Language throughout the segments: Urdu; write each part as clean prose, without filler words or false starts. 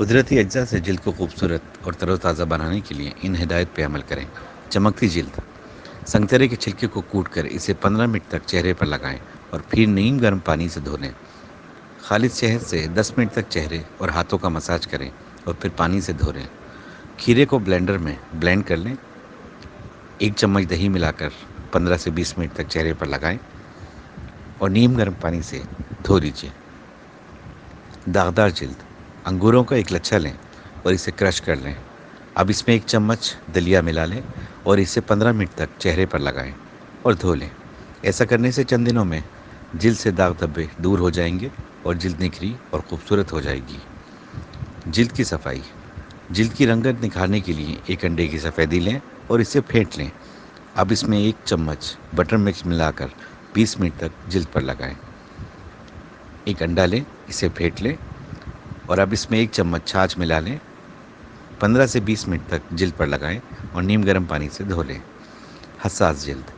قدرتی اجزاء سے جلد کو خوبصورت اور تر و تازہ بنانے کے لیے ان ہدایت پہ عمل کریں۔ چمکتی جلد: سنگترے کے چھلکے کو کوٹ کر اسے 15 منٹ تک چہرے پر لگائیں اور پھر نیم گرم پانی سے دھو لیں۔ خالص شہد سے 10 منٹ تک چہرے اور ہاتھوں کا مساج کریں اور پھر پانی سے دھو لیں۔ کھیرے کو بلینڈر میں بلینڈ کر لیں۔ 1 چمچ دہی ملا کر 15 سے 20 منٹ تک چہرے پر لگائیں اور نیم گرم پانی سے دھو لیجیے۔ داغدار جلد: انگوروں کا ایک لچھا لیں اور اسے کرش کر لیں۔ اب اس میں 1 چمچ دلیا ملا لیں اور اسے 15 منٹ تک چہرے پر لگائیں اور دھو لیں۔ ایسا کرنے سے چند دنوں میں جلد سے داغ دھبے دور ہو جائیں گے اور جلد نکھری اور خوبصورت ہو جائے گی۔ جلد کی صفائی: جلد کی رنگت نکھارنے کے لیے 1 انڈے کی سفیدی لیں اور اسے پھینٹ لیں۔ اب اس میں 1 چمچ بٹر مکس ملا کر 20 منٹ تک جلد پر لگائیں۔ 1 انڈا لیں، اسے پھینٹ لیں اور اب اس میں 1 چمچ چھاچھ ملا لیں۔ 15 سے 20 منٹ تک جلد پر لگائیں اور نیم گرم پانی سے دھو لیں۔ حساس جلد: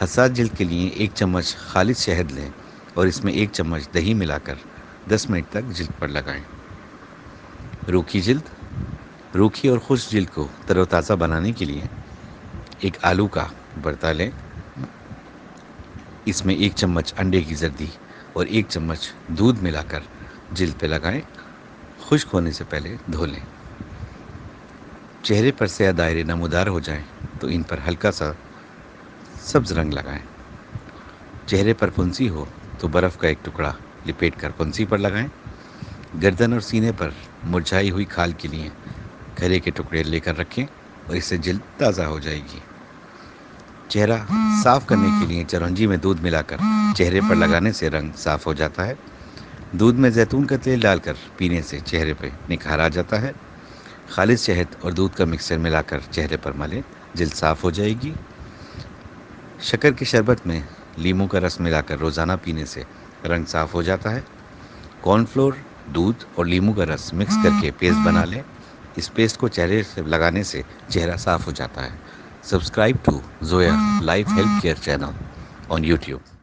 حساس جلد کے لیے 1 چمچ خالص شہد لیں اور اس میں 1 چمچ دہی ملا کر 10 منٹ تک جلد پر لگائیں۔ روکھی جلد: روکھی اور خشک جلد کو تر و تازہ بنانے کے لیے 1 آلو کا برتا لیں۔ اس میں 1 چمچ انڈے کی زردی اور 1 چمچ دودھ ملا کر جلد پہ لگائیں۔ خشک ہونے سے پہلے دھو لیں۔ چہرے پر سیاہ دائرے نمودار ہو جائیں تو ان پر ہلکا سا سبز رنگ لگائیں۔ چہرے پر پھنسی ہو تو برف کا ایک ٹکڑا لپیٹ کر پھنسی پر لگائیں۔ گردن اور سینے پر مرجھائی ہوئی کھال کے لیے کھرے کے ٹکڑے لے کر رکھیں اور اس سے جلد تازہ ہو جائے گی۔ چہرہ صاف کرنے کے لیے چرونجی میں دودھ ملا کر چہرے پر لگانے سے رنگ صاف ہو جاتا ہے۔ دودھ میں زیتون کا تیل ڈال کر پینے سے چہرے پہ نکھار آ جاتا ہے۔ خالص شہد اور دودھ کا مکسر ملا کر چہرے پر ملیں، جلد صاف ہو جائے گی۔ شکر کے شربت میں لیموں کا رس ملا کر روزانہ پینے سے رنگ صاف ہو جاتا ہے۔ کارن فلور، دودھ اور لیموں کا رس مکس کر کے پیسٹ بنا لیں۔ اس پیسٹ کو چہرے سے لگانے سے چہرہ صاف ہو جاتا ہے۔ Subscribe to Zoya life health care channel on YouTube۔